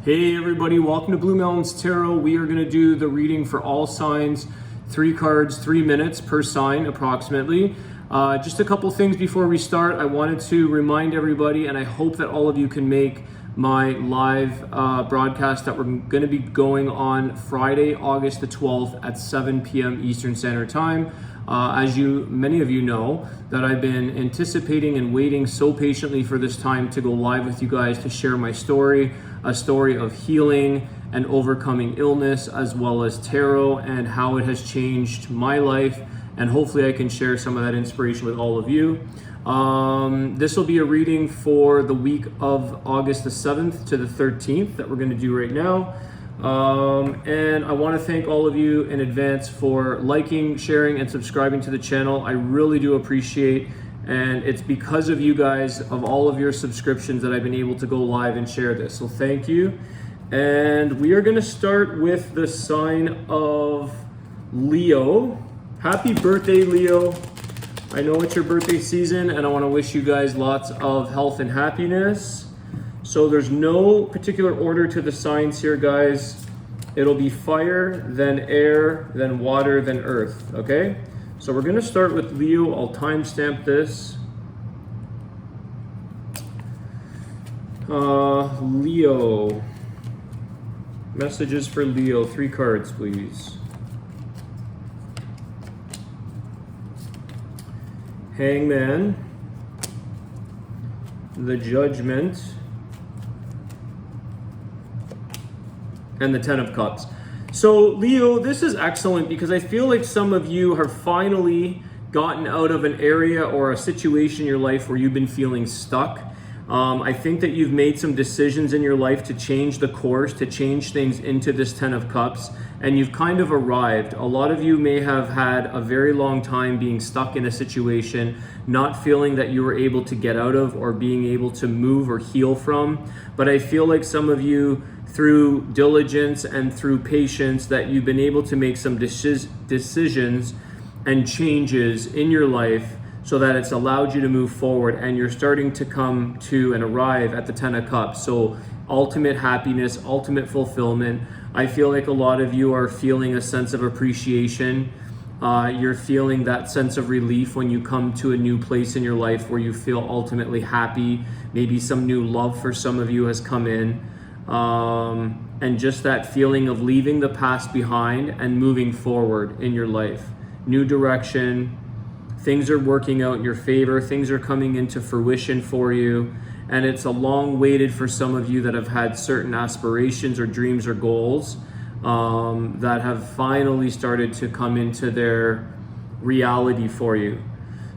Hey everybody, welcome to Blue Mountains Tarot. We are going to do the reading for all signs, 3 cards, 3 minutes per sign approximately. Just a couple things before we start. I wanted to remind everybody, and I hope that all of you can make my live broadcast that we're going to be going on Friday, August the 12th at 7 p.m. Eastern Standard Time. As many of you know, that I've been anticipating and waiting so patiently for this time to go live with you guys to share my story, a story of healing and overcoming illness, as well as tarot and how it has changed my life. And hopefully I can share some of that inspiration with all of you. This will be a reading for the week of August the 7th to the 13th that we're going to do right now. And I want to thank all of you in advance for liking, sharing, and subscribing to the channel. I really do appreciate, and it's because of you guys, of all of your subscriptions, that I've been able to go live and share this. So thank you. And we are going to start with the sign of Leo. Happy birthday, Leo. I know it's your birthday season, and I want to wish you guys lots of health and happiness. So there's no particular order to the signs here, guys. It'll be fire, then air, then water, then earth, okay? So we're gonna start with Leo. I'll timestamp this. Leo. Messages for Leo. 3 cards, please. Hangman. The Judgment. And the 10 of Cups. So Leo, this is excellent because I feel like some of you have finally gotten out of an area or a situation in your life where you've been feeling stuck. I think that you've made some decisions in your life to change the course, to change things into this 10 of Cups, and you've kind of arrived. A lot of you may have had a very long time being stuck in a situation, not feeling that you were able to get out of or being able to move or heal from. But I feel like some of you, through diligence and through patience, that you've been able to make some decisions and changes in your life so that it's allowed you to move forward, and you're starting to come to and arrive at the 10 of Cups. So ultimate happiness, ultimate fulfillment. I feel like a lot of you are feeling a sense of appreciation. You're feeling that sense of relief when you come to a new place in your life where you feel ultimately happy. Maybe some new love for some of you has come in. And just that feeling of leaving the past behind and moving forward in your life. New direction, things are working out in your favor, things are coming into fruition for you, and it's a long waited for some of you that have had certain aspirations or dreams or goals that have finally started to come into their reality for you.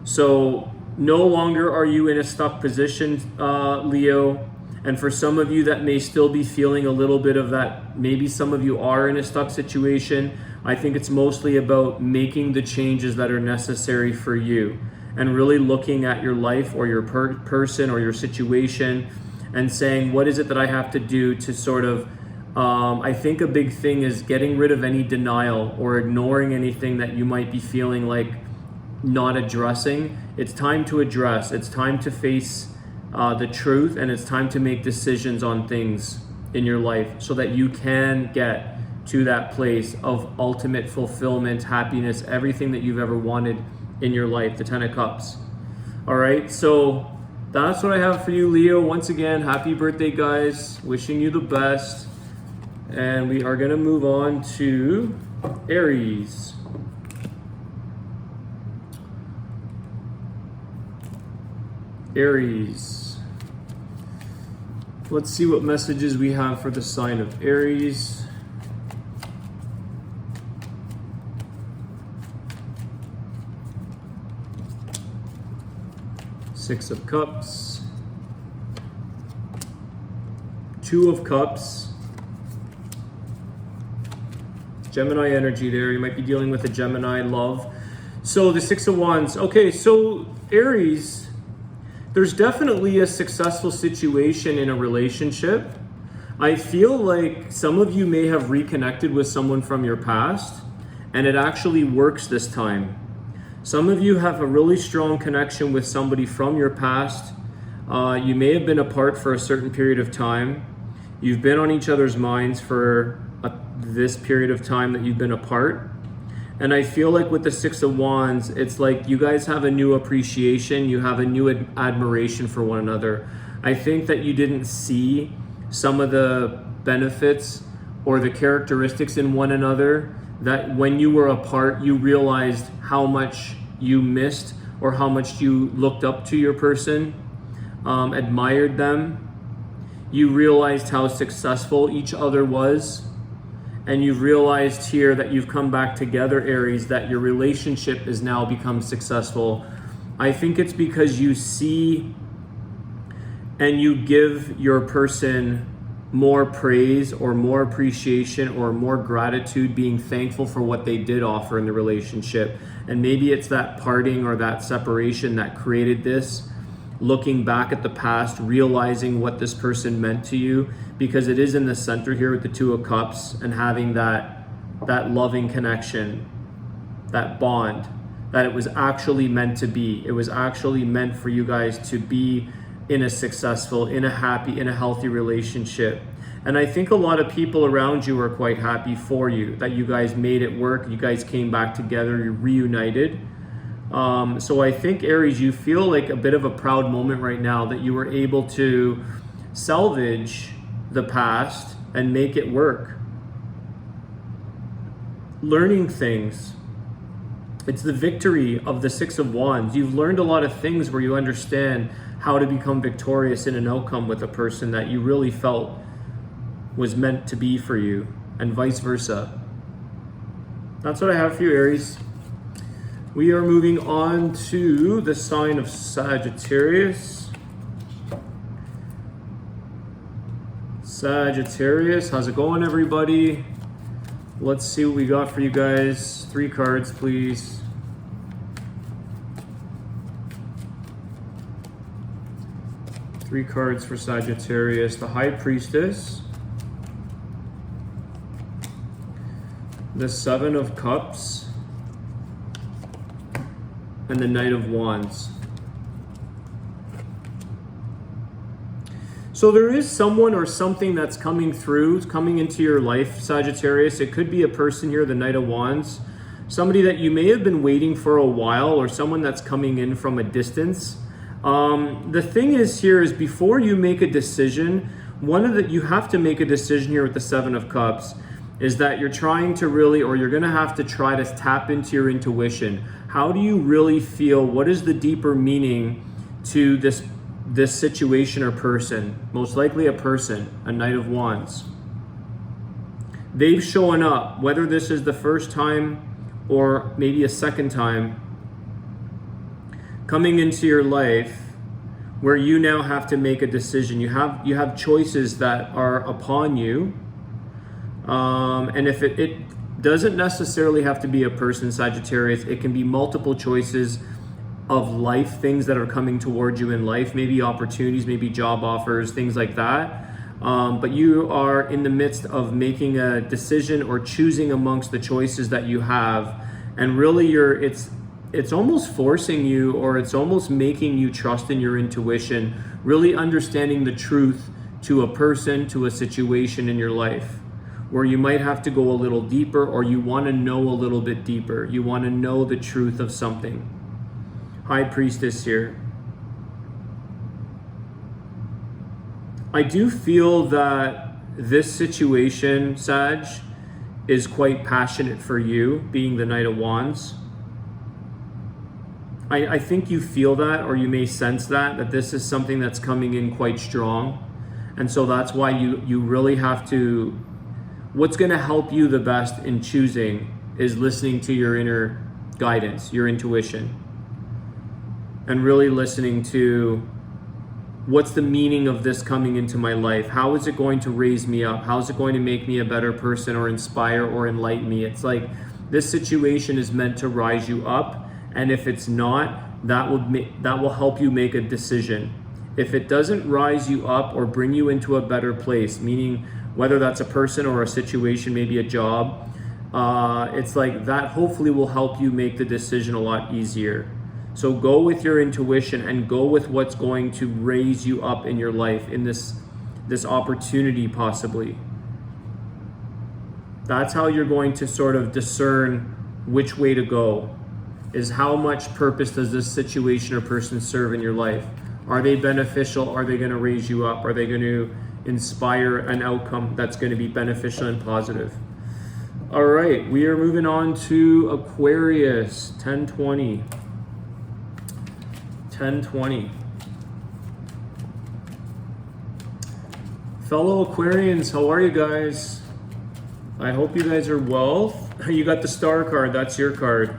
So no longer are you in a stuck position, Leo. And for some of you that may still be feeling a little bit of that, maybe some of you are in a stuck situation, I think it's mostly about making the changes that are necessary for you and really looking at your life or your person or your situation and saying, what is it that I have to do to sort of, I think a big thing is getting rid of any denial or ignoring anything that you might be feeling like not addressing. It's time to address, it's time to face the truth, and it's time to make decisions on things in your life so that you can get to that place of ultimate fulfillment, happiness, everything that you've ever wanted in your life, the 10 of Cups. All right, so that's what I have for you, Leo. Once again, happy birthday, guys. Wishing you the best. And we are going to move on to Aries. Aries. Let's see what messages we have for the sign of Aries. Six of Cups. 2 of Cups. Gemini energy there. You might be dealing with a Gemini love. So the 6 of Wands. Okay, so Aries, there's definitely a successful situation in a relationship. I feel like some of you may have reconnected with someone from your past, and it actually works this time. Some of you have a really strong connection with somebody from your past. You may have been apart for a certain period of time. You've been on each other's minds for this period of time that you've been apart. And I feel like with the Six of Wands, it's like you guys have a new appreciation, you have a new admiration for one another. I think that you didn't see some of the benefits or the characteristics in one another, that when you were apart, you realized how much you missed or how much you looked up to your person, admired them. You realized how successful each other was. And you've realized here that you've come back together, Aries, that your relationship has now become successful. I think it's because you see and you give your person more praise or more appreciation or more gratitude, being thankful for what they did offer in the relationship. And maybe it's that parting or that separation that created this, looking back at the past, realizing what this person meant to you, because it is in the center here with the Two of Cups, and having that loving connection, that bond, that it was actually meant to be. It was actually meant for you guys to be in a successful, in a happy, in a healthy relationship. And I think a lot of people around you are quite happy for you, that you guys made it work, you guys came back together, you're reunited. So I think, Aries, you feel like a bit of a proud moment right now that you were able to salvage the past and make it work. Learning things. It's the victory of the Six of Wands. You've learned a lot of things where you understand how to become victorious in an outcome with a person that you really felt was meant to be for you, and vice versa. That's what I have for you, Aries. We are moving on to the sign of Sagittarius. Sagittarius, how's it going, everybody? Let's see what we got for you guys. 3 cards, please. Three cards for Sagittarius. The High Priestess, the Seven of Cups, and the Knight of Wands. So there is someone or something that's coming into your life, Sagittarius. It could be a person here, the Knight of Wands, somebody that you may have been waiting for a while, or someone that's coming in from a distance. The thing is here is, before you make a decision, you have to make a decision here with the Seven of Cups, is that you're trying to really, or you're going to have to try to tap into your intuition. How do you really feel? What is the deeper meaning to this situation or person? Most likely a person, a Knight of Wands. They've shown up, whether this is the first time or maybe a second time, coming into your life, where you now have to make a decision. You have choices that are upon you. And if it doesn't necessarily have to be a person, Sagittarius, it can be multiple choices of life, things that are coming towards you in life, maybe opportunities, maybe job offers, things like that. But you are in the midst of making a decision or choosing amongst the choices that you have. And really it's almost forcing you, or it's almost making you trust in your intuition, really understanding the truth to a person, to a situation in your life, where you might have to go a little deeper, or you want to know a little bit deeper. You want to know the truth of something. High Priestess here. I do feel that this situation, Sag, is quite passionate for you, being the Knight of Wands. I think you feel that, or you may sense that this is something that's coming in quite strong. And so that's why you really have to, what's going to help you the best in choosing is listening to your inner guidance, your intuition, and really listening to, what's the meaning of this coming into my life? How is it going to raise me up? How is it going to make me a better person, or inspire or enlighten me? It's like, this situation is meant to rise you up. And if it's not, that will help you make a decision. If it doesn't rise you up or bring you into a better place, meaning whether that's a person or a situation, maybe a job, it's like that hopefully will help you make the decision a lot easier. So go with your intuition and go with what's going to raise you up in your life, in this this opportunity possibly. That's how you're going to sort of discern which way to go, is how much purpose does this situation or person serve in your life? Are they beneficial? Are they going to raise you up? Are they going to inspire an outcome that's going to be beneficial and positive? All right, we are moving on to Aquarius, 1020. 1020. Fellow Aquarians, how are you guys? I hope you guys are well. You got the star card, that's your card.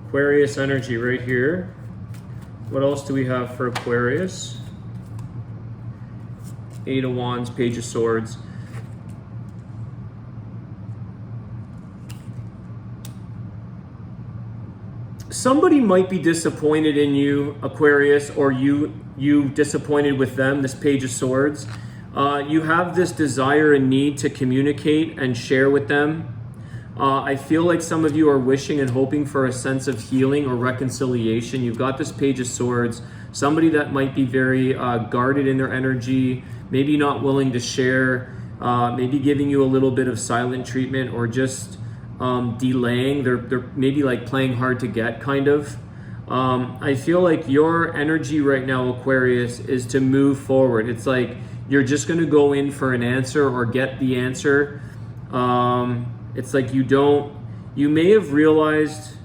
Aquarius energy right here. What else do we have for Aquarius? Eight of Wands, Page of Swords. Somebody might be disappointed in you, Aquarius, or you disappointed with them, this Page of Swords. You have this desire and need to communicate and share with them. I feel like some of you are wishing and hoping for a sense of healing or reconciliation. You've got this Page of Swords. Somebody that might be very guarded in their energy, maybe not willing to share, maybe giving you a little bit of silent treatment, or just delaying. They're maybe like playing hard to get, kind of. I feel like your energy right now, Aquarius, is to move forward. It's like you're just going to go in for an answer or get the answer. It's like you may have realized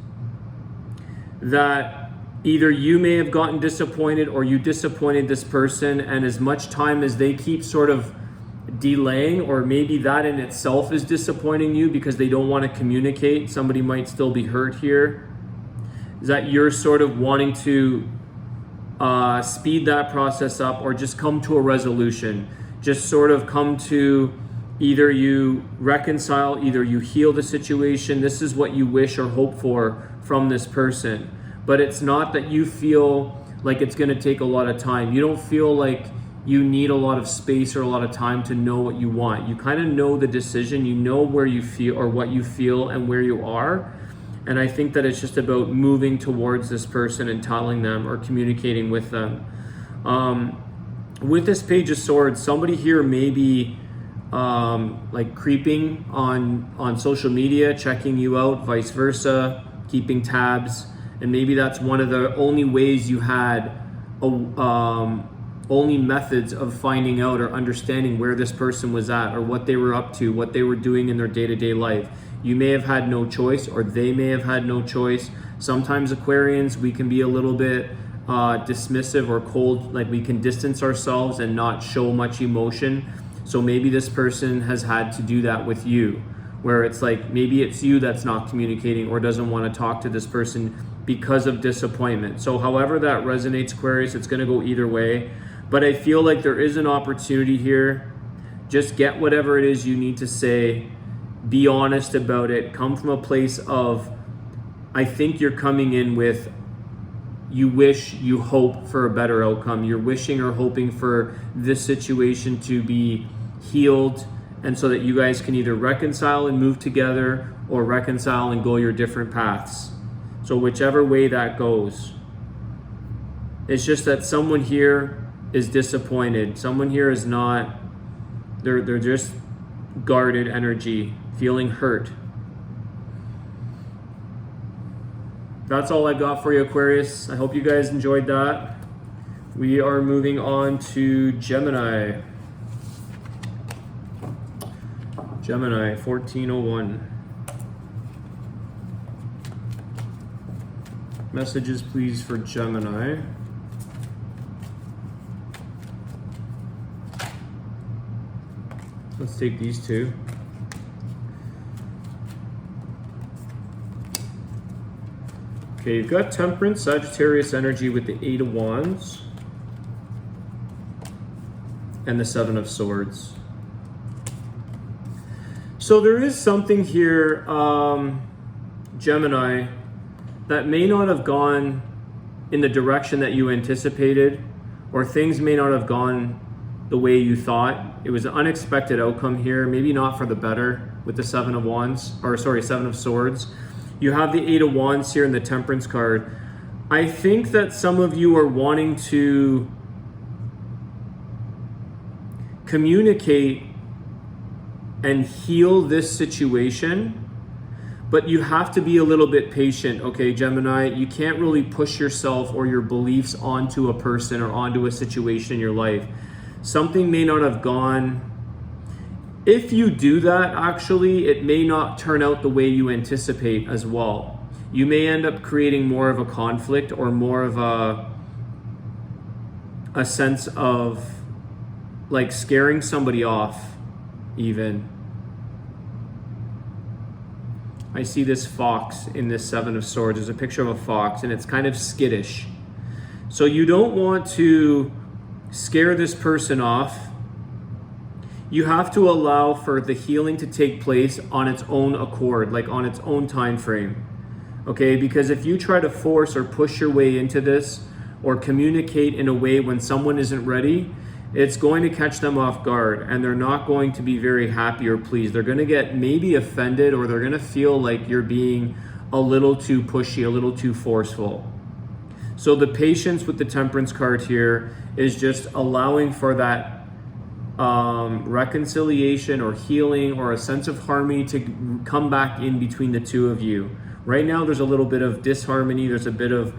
that either you may have gotten disappointed or you disappointed this person, and as much time as they keep sort of delaying, or maybe that in itself is disappointing you because they don't want to communicate, somebody might still be hurt here, is that you're sort of wanting to speed that process up, or just come to a resolution, just sort of come to either you reconcile, either you heal the situation. This is what you wish or hope for from this person. But it's not that you feel like it's going to take a lot of time. You don't feel like you need a lot of space or a lot of time to know what you want. You kind of know the decision, you know where you feel or what you feel and where you are. And I think that it's just about moving towards this person and telling them or communicating with them. With this Page of Swords, somebody here may be like creeping on social media, checking you out, vice versa, keeping tabs. And maybe that's one of the only ways you had, only methods of finding out or understanding where this person was at, or what they were up to, what they were doing in their day-to-day life. You may have had no choice, or they may have had no choice. Sometimes Aquarians, we can be a little bit dismissive or cold, like we can distance ourselves and not show much emotion. So maybe this person has had to do that with you, where it's like maybe it's you that's not communicating or doesn't want to talk to this person because of disappointment. So however that resonates, Aquarius, it's going to go either way. But I feel like there is an opportunity here. Just get whatever it is you need to say. Be honest about it. Come from a place of, I think you're coming in with, you wish, you hope for a better outcome. You're wishing or hoping for this situation to be healed, and so that you guys can either reconcile and move together, or reconcile and go your different paths. So whichever way that goes. It's just that someone here is disappointed. Someone here is not, they're just guarded energy, feeling hurt. That's all I got for you, Aquarius. I hope you guys enjoyed that. We are moving on to Gemini. Gemini, 1401. Messages, please, for Gemini. Let's take these two. Okay, you've got Temperance, Sagittarius energy with the Eight of Wands and the Seven of Swords. So there is something here, Gemini, that may not have gone in the direction that you anticipated, or things may not have gone the way you thought. It was an unexpected outcome here, maybe not for the better with the Seven of Swords. You have the Eight of Wands here in the Temperance card. I think that some of you are wanting to communicate and heal this situation, but you have to be a little bit patient, okay, Gemini? You can't really push yourself or your beliefs onto a person or onto a situation in your life. Something may not have gone. If you do that, actually, it may not turn out the way you anticipate as well. You may end up creating more of a conflict or more of a sense of like scaring somebody off even. I see this fox in this Seven of Swords. There's a picture of a fox and it's kind of skittish. So you don't want to scare this person off. You have to allow for the healing to take place on its own accord, like on its own time frame. Okay, because if you try to force or push your way into this or communicate in a way when someone isn't ready, it's going to catch them off guard and they're not going to be very happy or pleased. They're going to get maybe offended or they're going to feel like you're being a little too pushy, a little too forceful. So the patience with the Temperance card here is just allowing for that reconciliation or healing or a sense of harmony to come back in between the two of you. Right now there's a little bit of disharmony. There's a bit of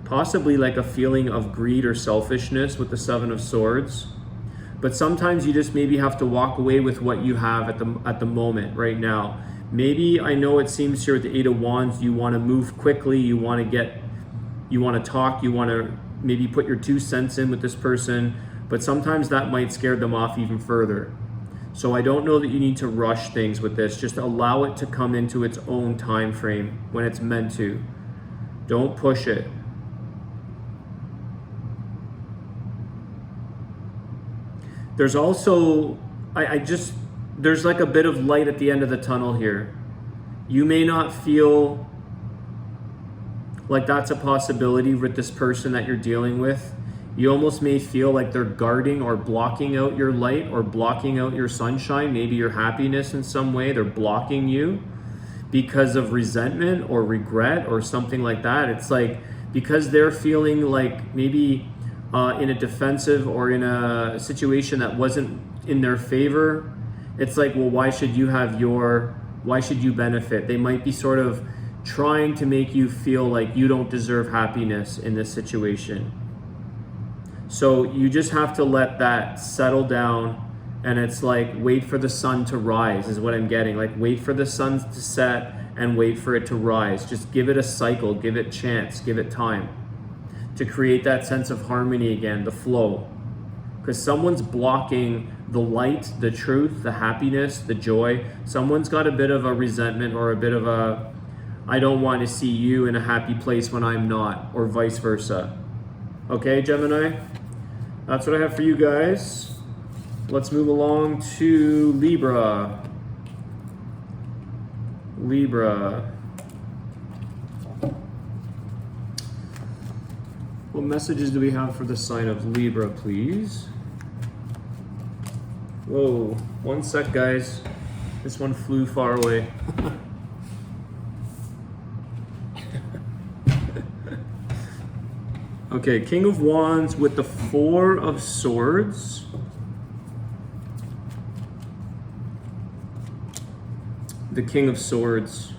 possibly like a feeling of greed or selfishness with the Seven of Swords. But sometimes you just maybe have to walk away with what you have at the moment right now. Maybe, I know it seems here with the Eight of Wands, you want to move quickly, you want to talk, you want to maybe put your 2 cents in with this person, but sometimes that might scare them off even further. So I don't know that you need to rush things with this. Just allow it to come into its own time frame when it's meant to. Don't push it. There's also, there's like a bit of light at the end of the tunnel here. You may not feel like that's a possibility with this person that you're dealing with. You almost may feel like they're guarding or blocking out your light or blocking out your sunshine, maybe your happiness in some way. They're blocking you because of resentment or regret or something like that. It's like because they're feeling like maybe in a defensive or in a situation that wasn't in their favor, it's like, well, why should you benefit? They might be sort of trying to make you feel like you don't deserve happiness in this situation. So you just have to let that settle down, and it's like wait for the sun to rise is what I'm getting. Like wait for the sun to set and wait for it to rise. Just give it a cycle, give it chance, give it time to create that sense of harmony again, the flow. Because someone's blocking the light, the truth, the happiness, the joy. Someone's got a bit of a resentment or a bit of a, I don't want to see you in a happy place when I'm not, or vice versa. Okay, Gemini? That's what I have for you guys. Let's move along to Libra. Libra. What messages do we have for the sign of Libra, please? Whoa, 1 sec, guys. This one flew far away. Okay, King of Wands with the Four of Swords. The King of Swords.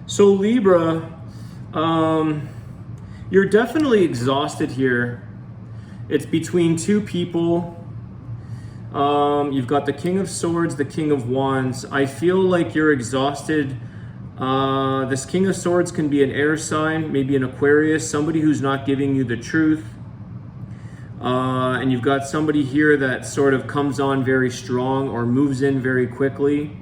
So Libra, you're definitely exhausted here. It's between two people. You've got the King of Swords, the King of Wands. I feel like you're exhausted. This King of Swords can be an air sign, maybe an Aquarius, somebody who's not giving you the truth. And you've got somebody here that sort of comes on very strong or moves in very quickly.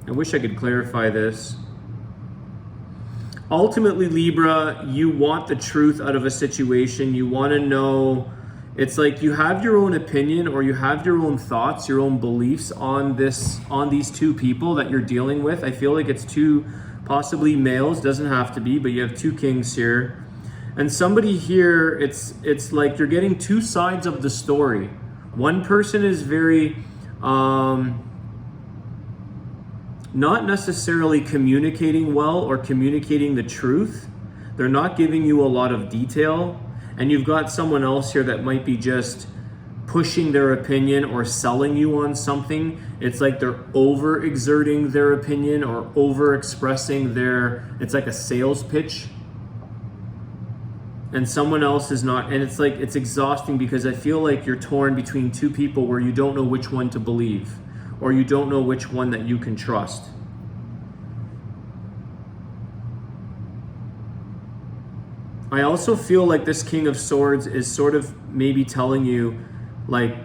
I wish I could clarify this. Ultimately, Libra, you want the truth out of a situation. You want to know, it's like you have your own opinion or you have your own thoughts, your own beliefs on these two people that you're dealing with. I feel like it's two possibly males, doesn't have to be, but you have two kings here. And somebody here, it's like you're getting two sides of the story. One person is very not necessarily communicating well or communicating the truth. They're not giving you a lot of detail. And you've got someone else here that might be just pushing their opinion or selling you on something. It's like they're over-exerting their opinion or over-expressing it's like a sales pitch. And someone else is not, and it's like, it's exhausting because I feel like you're torn between two people where you don't know which one to believe, or you don't know which one that you can trust. I also feel like this King of Swords is sort of maybe telling you, like,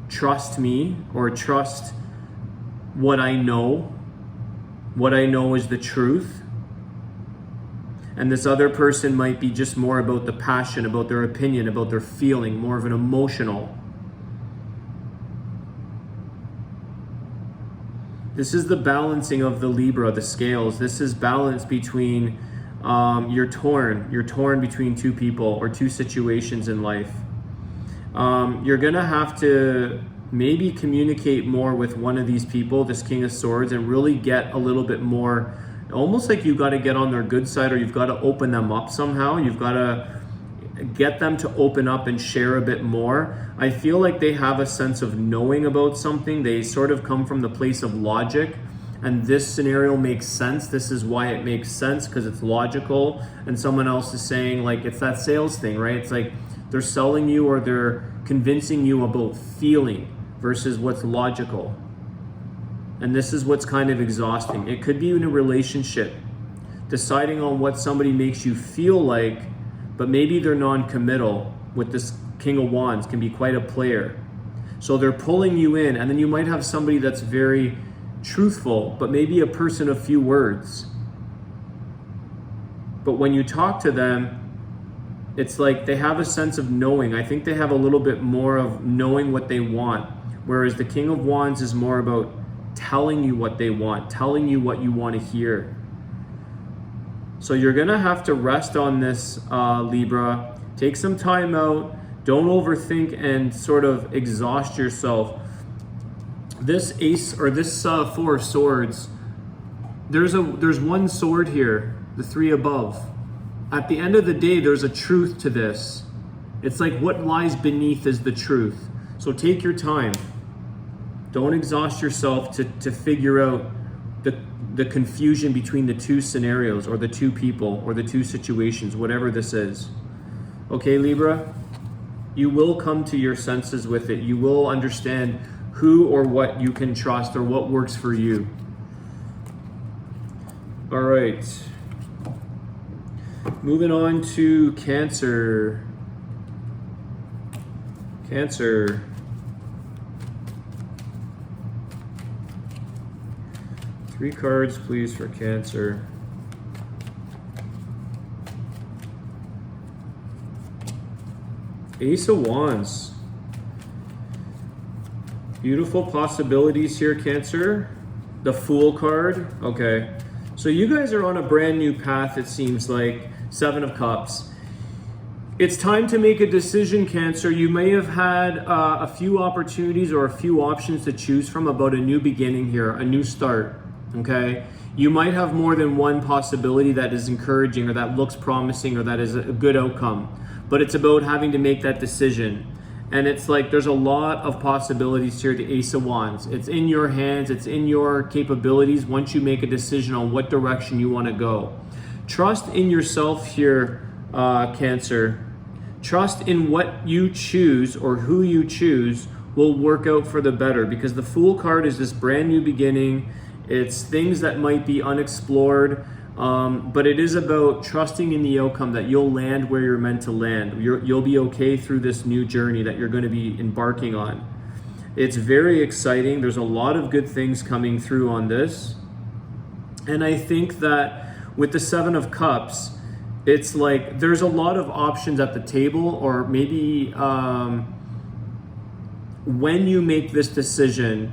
trust me, or trust what I know. What I know is the truth. And this other person might be just more about the passion, about their opinion, about their feeling, more of an emotional. This is the balancing of the Libra, the scales. This is balance between, you're torn between two people or two situations in life. You're gonna have to maybe communicate more with one of these people, this King of Swords, and really get a little bit more, almost like you've got to get on their good side, or you've got to open them up somehow. You've got to get them to open up and share a bit more. I feel like they have a sense of knowing about something. They sort of come from the place of logic, and this scenario makes sense. This is why it makes sense, because it's logical. And someone else is saying, like, it's that sales thing, right? It's like they're selling you or they're convincing you about feeling versus what's logical. And this is what's kind of exhausting. It could be in a relationship, deciding on what somebody makes you feel like, but maybe they're non-committal. With this King of Wands, can be quite a player. So they're pulling you in, and then you might have somebody that's very truthful, but maybe a person of few words. But when you talk to them, it's like they have a sense of knowing. I think they have a little bit more of knowing what they want, whereas the King of Wands is more about telling you what they want, telling you what you want to hear. So you're gonna have to rest on this, Libra. Take some time out. Don't overthink and sort of exhaust yourself. This Ace, or this Four of Swords, there's one sword here, the three above. At the end of the day, there's a truth to this. It's like what lies beneath is the truth. So take your time. Don't exhaust yourself to figure out the confusion between the two scenarios, or the two people, or the two situations, whatever this is. Okay, Libra? You will come to your senses with it. You will understand who or what you can trust, or what works for you. All right. Moving on to Cancer. Cancer. Three cards, please, for Cancer. Ace of Wands. Beautiful possibilities here, Cancer. The Fool card. Okay. So you guys are on a brand new path, it seems like. Seven of Cups. It's time to make a decision, Cancer. You may have had a few opportunities or a few options to choose from about a new beginning here, a new start. Okay, you might have more than one possibility that is encouraging, or that looks promising, or that is a good outcome, but it's about having to make that decision. And it's like there's a lot of possibilities here, the Ace of Wands. It's in your hands, it's in your capabilities once you make a decision on what direction you want to go. Trust in yourself here, Cancer. Trust in what you choose, or who you choose will work out for the better, because the Fool card is this brand new beginning. It's things that might be unexplored, but it is about trusting in the outcome, that you'll land where you're meant to land. You'll be okay through this new journey that you're going to be embarking on. It's very exciting. There's a lot of good things coming through on this. And I think that with the Seven of Cups, it's like there's a lot of options at the table, or maybe when you make this decision,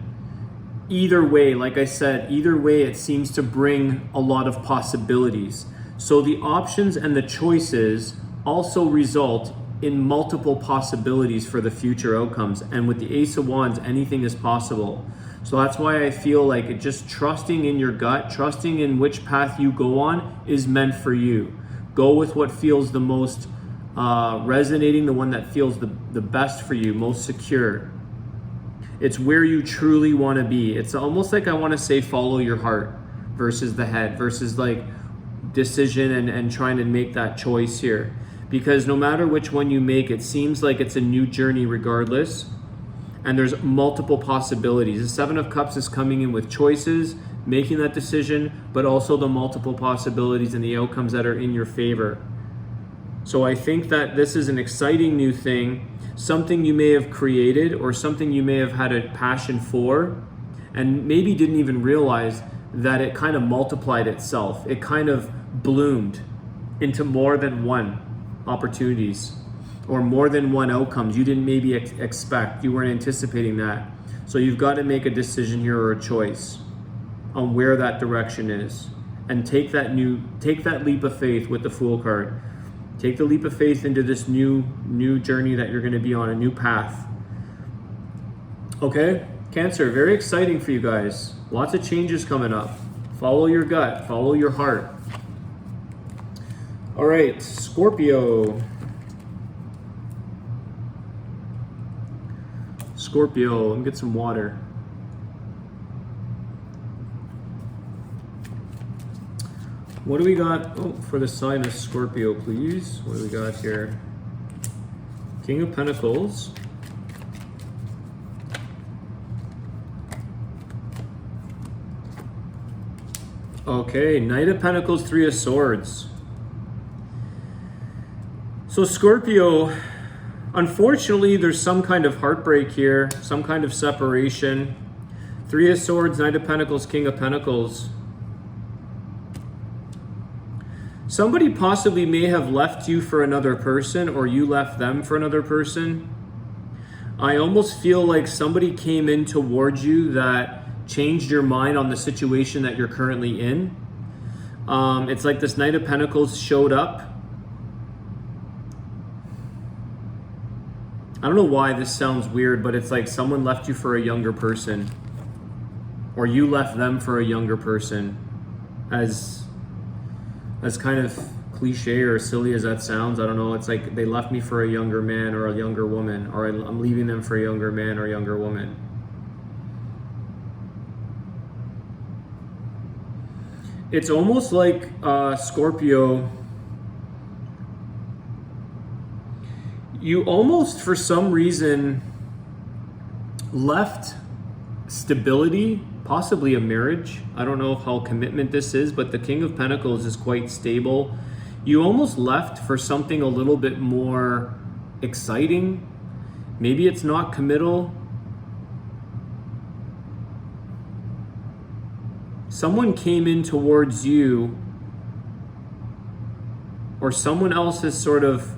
either way, like I said, either way, it seems to bring a lot of possibilities. So the options and the choices also result in multiple possibilities for the future outcomes. And with the Ace of Wands, anything is possible. So that's why I feel like it, just trusting in your gut, trusting in which path you go on is meant for you. Go with what feels the most resonating, the one that feels the best for you, most secure. It's where you truly want to be. It's almost like I want to say follow your heart versus the head, versus like decision and trying to make that choice here. Because no matter which one you make, it seems like it's a new journey regardless. And there's multiple possibilities. The Seven of Cups is coming in with choices, making that decision, but also the multiple possibilities and the outcomes that are in your favor. So I think that this is an exciting new thing, something you may have created or something you may have had a passion for and maybe didn't even realize that it kind of multiplied itself. It kind of bloomed into more than one opportunities or more than one outcomes you didn't maybe expect. You weren't anticipating that. So you've got to make a decision here or a choice on where that direction is and take that leap of faith with the Fool card. Take the leap of faith into this new journey that you're going to be on, a new path. Okay, Cancer, very exciting for you guys. Lots of changes coming up. Follow your gut, follow your heart. All right, Scorpio. Scorpio, let me get some water. What do we got? Oh, for the sign of Scorpio, please. What do we got here? King of Pentacles. Okay, Knight of Pentacles, Three of Swords. So Scorpio, unfortunately, there's some kind of heartbreak here, some kind of separation. Three of Swords, Knight of Pentacles, King of Pentacles. Somebody possibly may have left you for another person, or you left them for another person. I almost feel like somebody came in towards you that changed your mind on the situation that you're currently in. It's like this Knight of Pentacles showed up. I don't know why this sounds weird, but it's like someone left you for a younger person, or you left them for a younger person. As kind of cliche or silly as that sounds, I don't know. It's like they left me for a younger man or a younger woman, or I'm leaving them for a younger man or a younger woman. It's almost like Scorpio, you almost for some reason left stability, possibly a marriage. I don't know how commitment this is, but the King of Pentacles is quite stable. You almost left for something a little bit more exciting. Maybe it's not committal. Someone came in towards you, or someone else has sort of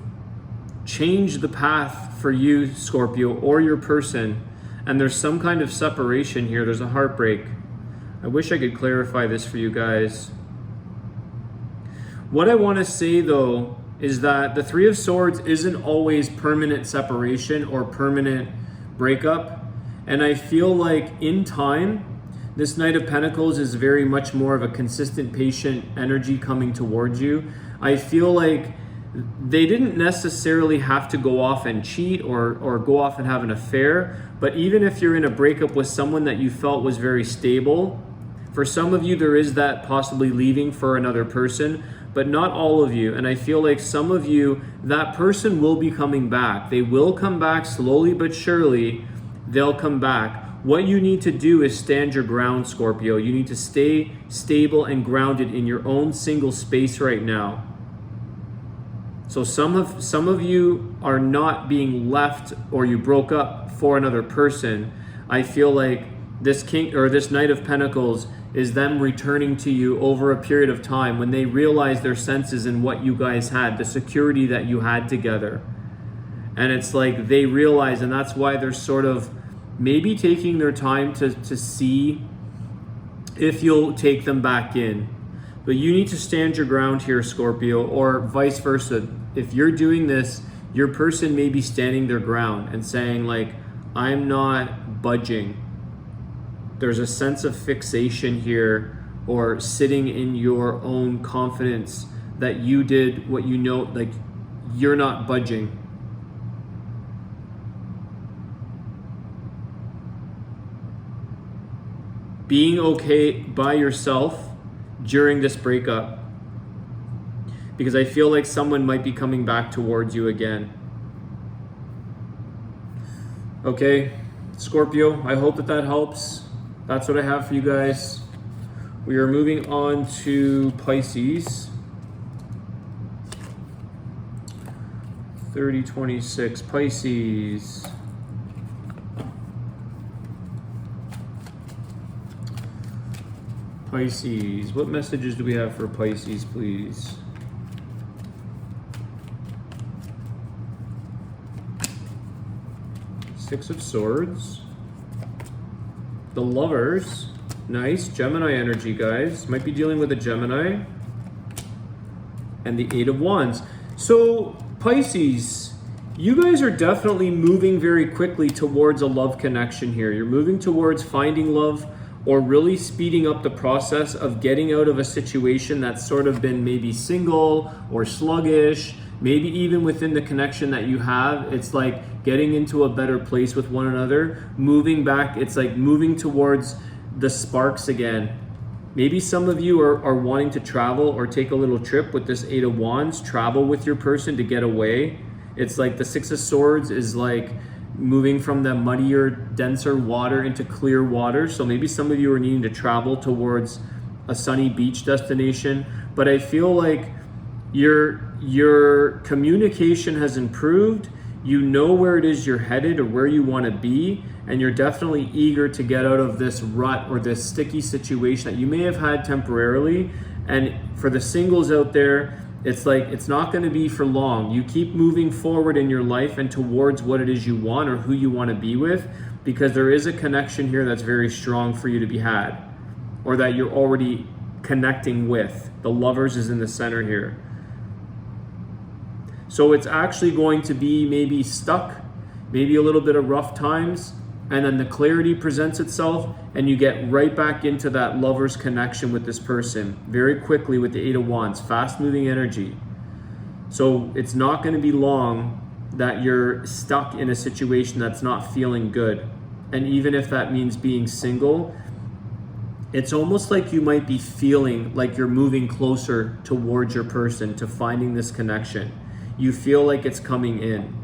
changed the path for you, Scorpio, or your person. And there's some kind of separation here. There's a heartbreak. I wish I could clarify this for you guys. What I want to say though is that the Three of Swords isn't always permanent separation or permanent breakup. And I feel like in time, this Knight of Pentacles is very much more of a consistent, patient energy coming towards you. I feel like they didn't necessarily have to go off and cheat or go off and have an affair. But even if you're in a breakup with someone that you felt was very stable, for some of you there is that possibly leaving for another person, but not all of you. And I feel like some of you, that person will be coming back. They will come back slowly but surely. They'll come back. What you need to do is stand your ground, Scorpio. You need to stay stable and grounded in your own single space right now. So some of you are not being left, or you broke up for another person. I feel like this King or this Knight of Pentacles is them returning to you over a period of time when they realize their senses in what you guys had, the security that you had together. And it's like they realize, and that's why they're sort of maybe taking their time to see if you'll take them back in. But you need to stand your ground here, Scorpio, or vice versa. If you're doing this, your person may be standing their ground and saying like, I'm not budging. There's a sense of fixation here, or sitting in your own confidence that you did what you know, like you're not budging. Being okay by yourself during this breakup. Because I feel like someone might be coming back towards you again. Okay, Scorpio, I hope that helps. That's what I have for you guys. We are moving on to Pisces. 3026 Pisces. Pisces. What messages do we have for Pisces, please? Six of Swords. The Lovers. Nice. Gemini energy, guys. Might be dealing with a Gemini. And the Eight of Wands. So, Pisces, you guys are definitely moving very quickly towards a love connection here. You're moving towards finding love, or really speeding up the process of getting out of a situation that's sort of been maybe single or sluggish. Maybe even within the connection that you have, it's like getting into a better place with one another, moving back. It's like moving towards the sparks again. Maybe some of you are wanting to travel or take a little trip with this Eight of Wands, travel with your person to get away. It's like the Six of Swords is like moving from the muddier, denser water into clear water. So maybe some of you are needing to travel towards a sunny beach destination. But I feel like your communication has improved. You know where it is you're headed or where you want to be, and you're definitely eager to get out of this rut or this sticky situation that you may have had temporarily. And for the singles out there, it's like it's not going to be for long. You keep moving forward in your life and towards what it is you want or who you want to be with, because there is a connection here that's very strong for you to be had, or that you're already connecting with. The Lovers is in the center here. So it's actually going to be maybe stuck, maybe a little bit of rough times, and then the clarity presents itself and you get right back into that Lover's connection with this person very quickly with the Eight of Wands, fast moving energy. So it's not going to be long that you're stuck in a situation that's not feeling good. And even if that means being single, it's almost like you might be feeling like you're moving closer towards your person, to finding this connection. You feel like it's coming in,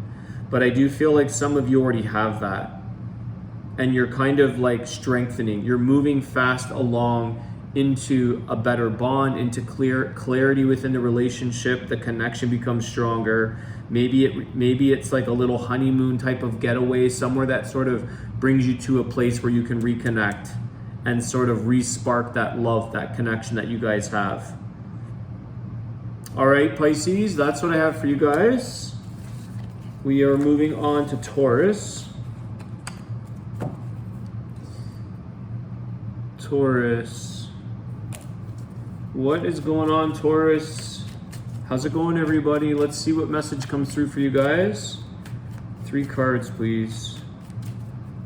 but I do feel like some of you already have that, and you're kind of like strengthening. You're moving fast along into a better bond, into clarity within the relationship. The connection becomes stronger. Maybe it's like a little honeymoon type of getaway, somewhere that sort of brings you to a place where you can reconnect and sort of re-spark that love, that connection that you guys have. All right, Pisces, that's what I have for you guys. We are moving on to Taurus. Taurus. What is going on, Taurus? How's it going, everybody? Let's see what message comes through for you guys. 3 cards, please.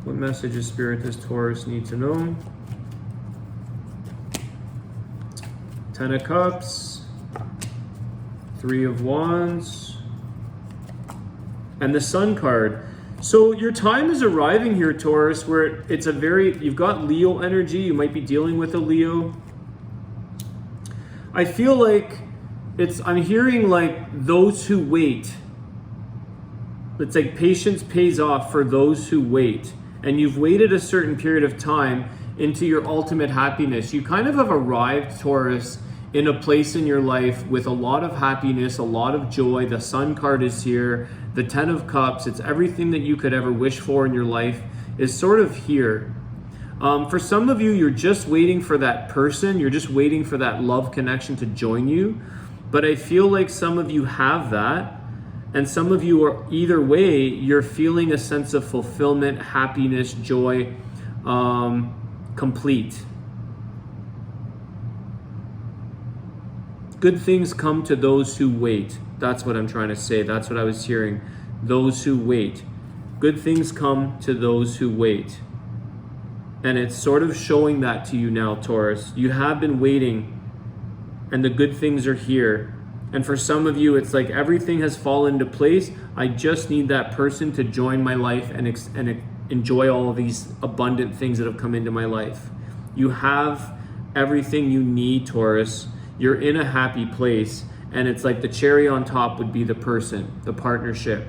What message does Spirit does Taurus need to know? 10 of Cups. 3 of Wands, and the Sun card. So your time is arriving here, Taurus, where it's you've got Leo energy. You might be dealing with a Leo. I feel like I'm hearing like those who wait. It's like patience pays off for those who wait. And you've waited a certain period of time into your ultimate happiness. You kind of have arrived, Taurus, in a place in your life with a lot of happiness, a lot of joy. The Sun card is here. The 10 of Cups, it's everything that you could ever wish for in your life is sort of here. For some of you, you're just waiting for that person. You're just waiting for that love connection to join you. But I feel like some of you have that. And some of you are, either way, you're feeling a sense of fulfillment, happiness, joy, complete. Good things come to those who wait. That's what I'm trying to say. That's what I was hearing. Those who wait. Good things come to those who wait. And it's sort of showing that to you now, Taurus. You have been waiting, and the good things are here. And for some of you, it's like everything has fallen into place. I just need that person to join my life and enjoy all of these abundant things that have come into my life. You have everything you need, Taurus. You're in a happy place. And it's like the cherry on top would be the person, the partnership.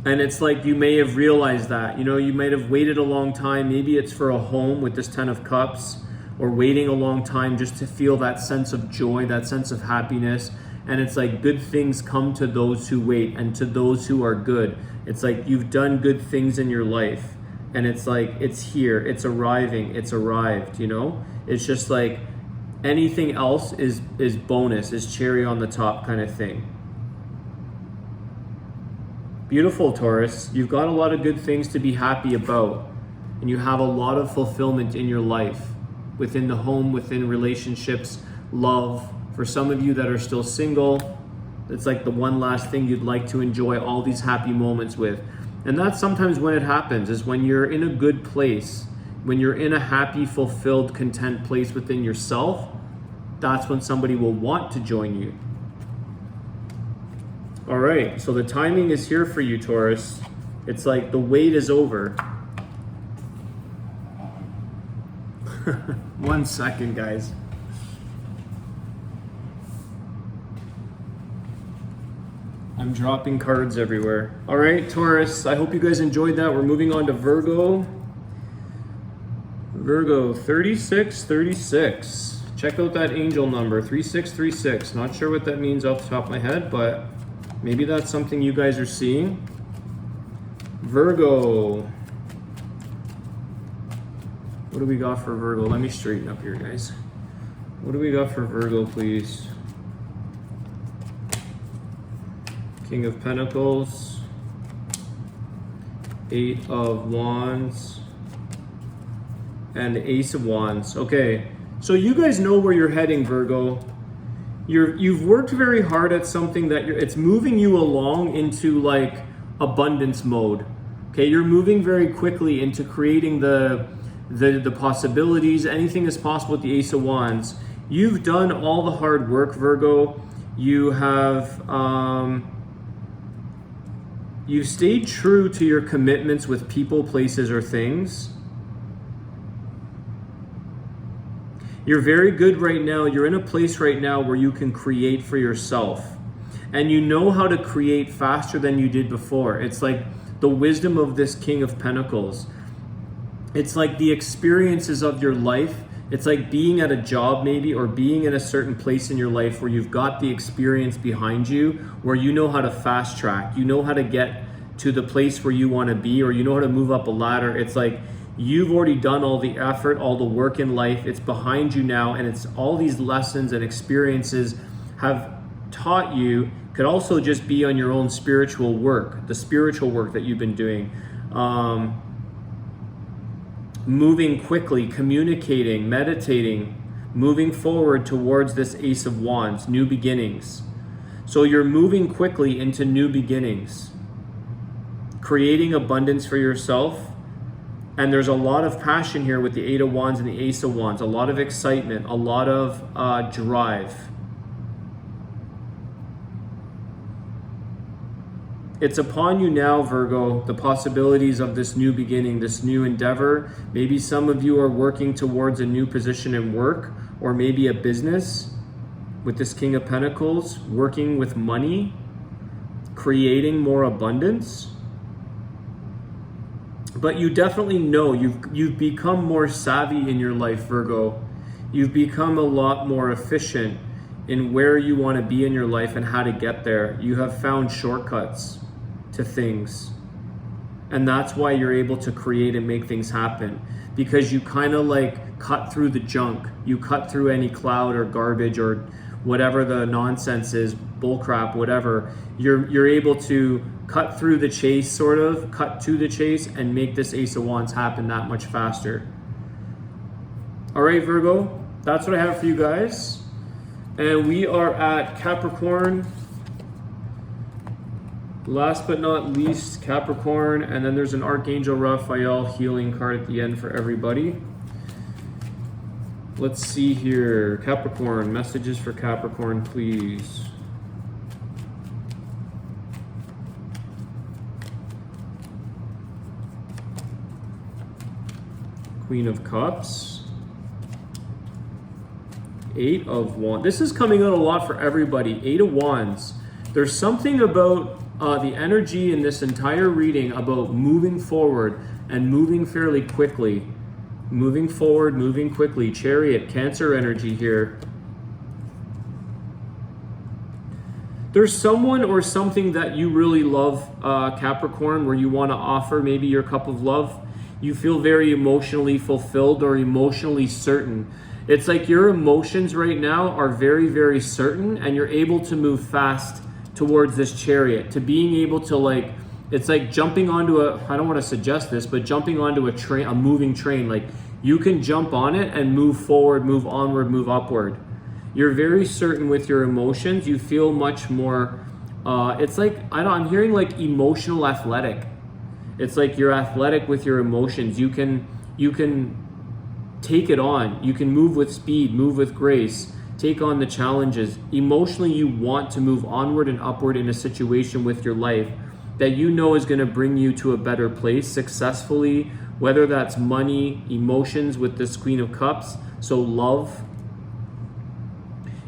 And it's like you may have realized that, you might have waited a long time. Maybe it's for a home with this 10 of Cups, or waiting a long time just to feel that sense of joy, that sense of happiness. And it's like good things come to those who wait and to those who are good. It's like you've done good things in your life. And it's like, it's here, it's arriving, it's arrived, It's just like anything else is bonus, is cherry on the top kind of thing. Beautiful, Taurus. You've got a lot of good things to be happy about. And you have a lot of fulfillment in your life. Within the home, within relationships, love. For some of you that are still single, it's like the one last thing you'd like to enjoy all these happy moments with. And that's sometimes when it happens, is when you're in a good place, when you're in a happy, fulfilled, content place within yourself, that's when somebody will want to join you. All right, so the timing is here for you, Taurus. It's like the wait is over. 1 second, guys. I'm dropping cards everywhere. All right, Taurus, I hope you guys enjoyed that. We're moving on to Virgo. Virgo, 3636. Check out that angel number, 3636. Not sure what that means off the top of my head, but maybe that's something you guys are seeing. Virgo. What do we got for Virgo? Let me straighten up here, guys. What do we got for Virgo, please? King of Pentacles. 8 of Wands. And the Ace of Wands. Okay, so you guys know where you're heading, Virgo. You've worked very hard at something that it's moving you along into like abundance mode. Okay, you're moving very quickly into creating the possibilities. Anything is possible with the Ace of Wands. You've done all the hard work, Virgo. You have you've stayed true to your commitments with people, places, or things. You're very good right now. You're in a place right now where you can create for yourself. And you know how to create faster than you did before. It's like the wisdom of this King of Pentacles. It's like the experiences of your life. It's like being at a job maybe, or being in a certain place in your life where you've got the experience behind you, where you know how to fast track. You know how to get to the place where you want to be, or you know how to move up a ladder. It's like you've already done all the effort, all the work in life. It's behind you now, and it's all these lessons and experiences have taught you. Could also just be on your own spiritual work, the spiritual work that you've been doing. Moving quickly, communicating, meditating, moving forward towards this Ace of Wands, new beginnings. So you're moving quickly into new beginnings, creating abundance for yourself. And there's a lot of passion here with the 8 of Wands and the Ace of Wands, a lot of excitement, a lot of drive. It's upon you now, Virgo, the possibilities of this new beginning, this new endeavor. Maybe some of you are working towards a new position in work, or maybe a business with this King of Pentacles, working with money, creating more abundance. But you definitely know you've become more savvy in your life, Virgo. You've become a lot more efficient in where you want to be in your life and how to get there. You have found shortcuts to things. And that's why you're able to create and make things happen. Because you kind of like cut through the junk. You cut through any cloud or garbage or whatever the nonsense is, bullcrap, whatever. You're able to cut through the chase, sort of, cut to the chase, and make this Ace of Wands happen that much faster. All right, Virgo, that's what I have for you guys. And we are at Capricorn. Last but not least, Capricorn, and then there's an Archangel Raphael healing card at the end for everybody. Let's see here. Capricorn, messages for Capricorn, please. Queen of Cups. 8 of Wands. This is coming out a lot for everybody. 8 of Wands. There's something about the energy in this entire reading about moving forward and moving fairly quickly. Moving forward, moving quickly. Chariot, Cancer energy here. There's someone or something that you really love, Capricorn, where you want to offer maybe your cup of love. You feel very emotionally fulfilled or emotionally certain. It's like your emotions right now are very, very certain, and you're able to move fast towards this chariot, to being able to, like, it's like jumping onto a, I don't want to suggest this, but jumping onto a train, a moving train. Like, you can jump on it and move forward, move onward, move upward. You're very certain with your emotions. You feel much more, it's like, I'm hearing like emotional athletic. It's like you're athletic with your emotions. You can take it on. You can move with speed, move with grace, take on the challenges. Emotionally, you want to move onward and upward in a situation with your life that you know is going to bring you to a better place successfully, whether that's money, emotions with this Queen of Cups, so love.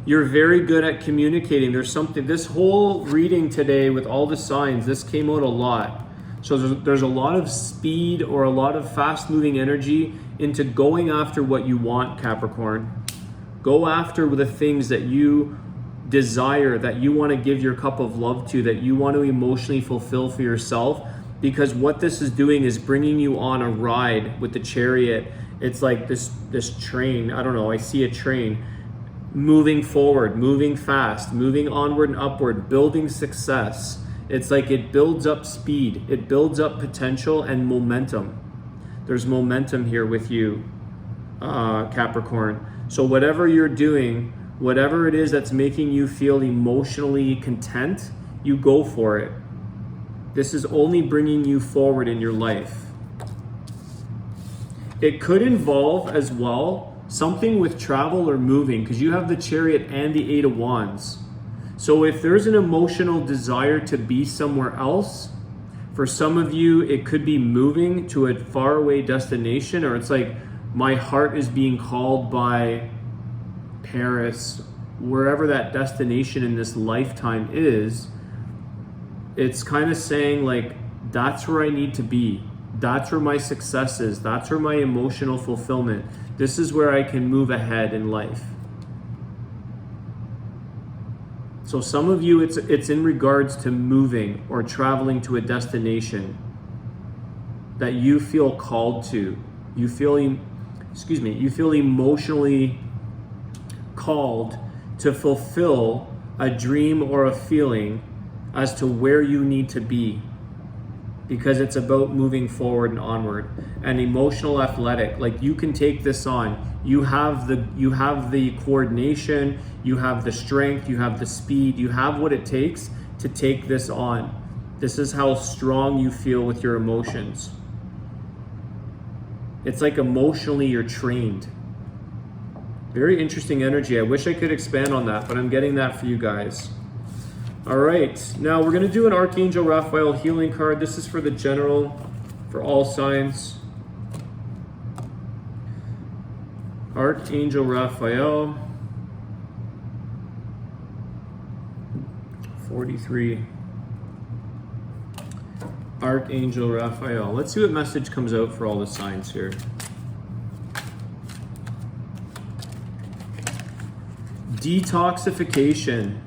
You're very good at communicating. There's something, this whole reading today with all the signs, this came out a lot. So there's a lot of speed or a lot of fast moving energy into going after what you want, Capricorn. Go after the things that you desire, that you want to give your cup of love to, that you want to emotionally fulfill for yourself, because what this is doing is bringing you on a ride with the chariot. It's like this train, I don't know, I see a train moving forward, moving fast, moving onward and upward, building success. It's like it builds up speed, it builds up potential and momentum. There's momentum here with you, Capricorn. So whatever you're doing, whatever it is that's making you feel emotionally content, you go for it. This is only bringing you forward in your life. It could involve as well something with travel or moving, because you have the Chariot and the 8 of Wands. So if there's an emotional desire to be somewhere else, for some of you, it could be moving to a faraway destination, or it's like, my heart is being called by Paris, wherever that destination in this lifetime is. It's kind of saying like, that's where I need to be. That's where my success is. That's where my emotional fulfillment. This is where I can move ahead in life. So some of you, it's in regards to moving or traveling to a destination that you feel called to. You feel emotionally called to fulfill a dream or a feeling as to where you need to be, because it's about moving forward and onward. And emotional athletic, like, you can take this on. You have the coordination, you have the strength, you have the speed, you have what it takes to take this on. This is how strong you feel with your emotions. It's like emotionally you're trained. Very interesting energy. I wish I could expand on that, but I'm getting that for you guys. All right, now we're gonna do an Archangel Raphael healing card. This is for the general, for all signs. Archangel Raphael, 43. Archangel Raphael. Let's see what message comes out for all the signs here. Detoxification.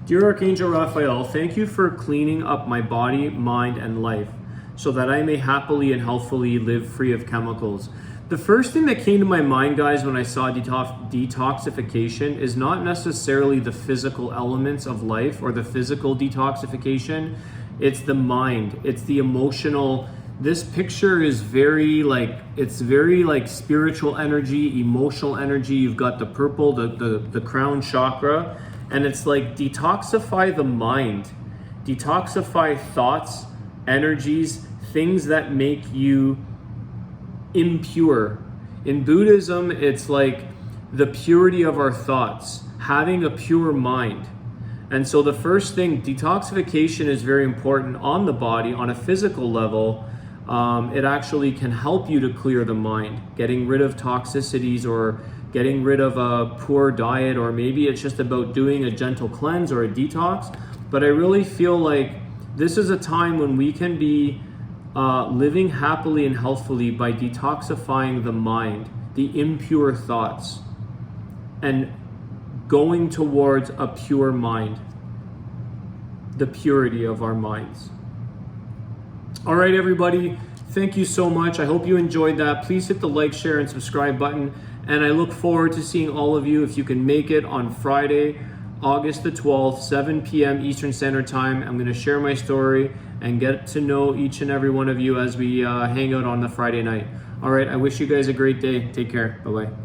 Dear Archangel Raphael, thank you for cleaning up my body, mind, and life so that I may happily and healthfully live free of chemicals. The first thing that came to my mind, guys, when I saw detoxification is not necessarily the physical elements of life or the physical detoxification. It's the mind. It's the emotional. This picture is very like spiritual energy, emotional energy. You've got the purple, the crown chakra, and it's like detoxify the mind, detoxify thoughts, energies, things that make you impure. In Buddhism, it's like the purity of our thoughts, having a pure mind. And so the first thing, detoxification is very important on the body, on a physical level. It actually can help you to clear the mind, getting rid of toxicities or getting rid of a poor diet, or maybe it's just about doing a gentle cleanse or a detox. But I really feel like this is a time when we can be living happily and healthfully by detoxifying the mind, the impure thoughts, and going towards a pure mind, the purity of our minds. All right, everybody, thank you so much. I hope you enjoyed that. Please hit the like, share, and subscribe button. And I look forward to seeing all of you, if you can make it, on Friday, August the 12th, 7 p.m. Eastern Standard Time. I'm going to share my story and get to know each and every one of you as we hang out on the Friday night. All right, I wish you guys a great day. Take care. Bye-bye.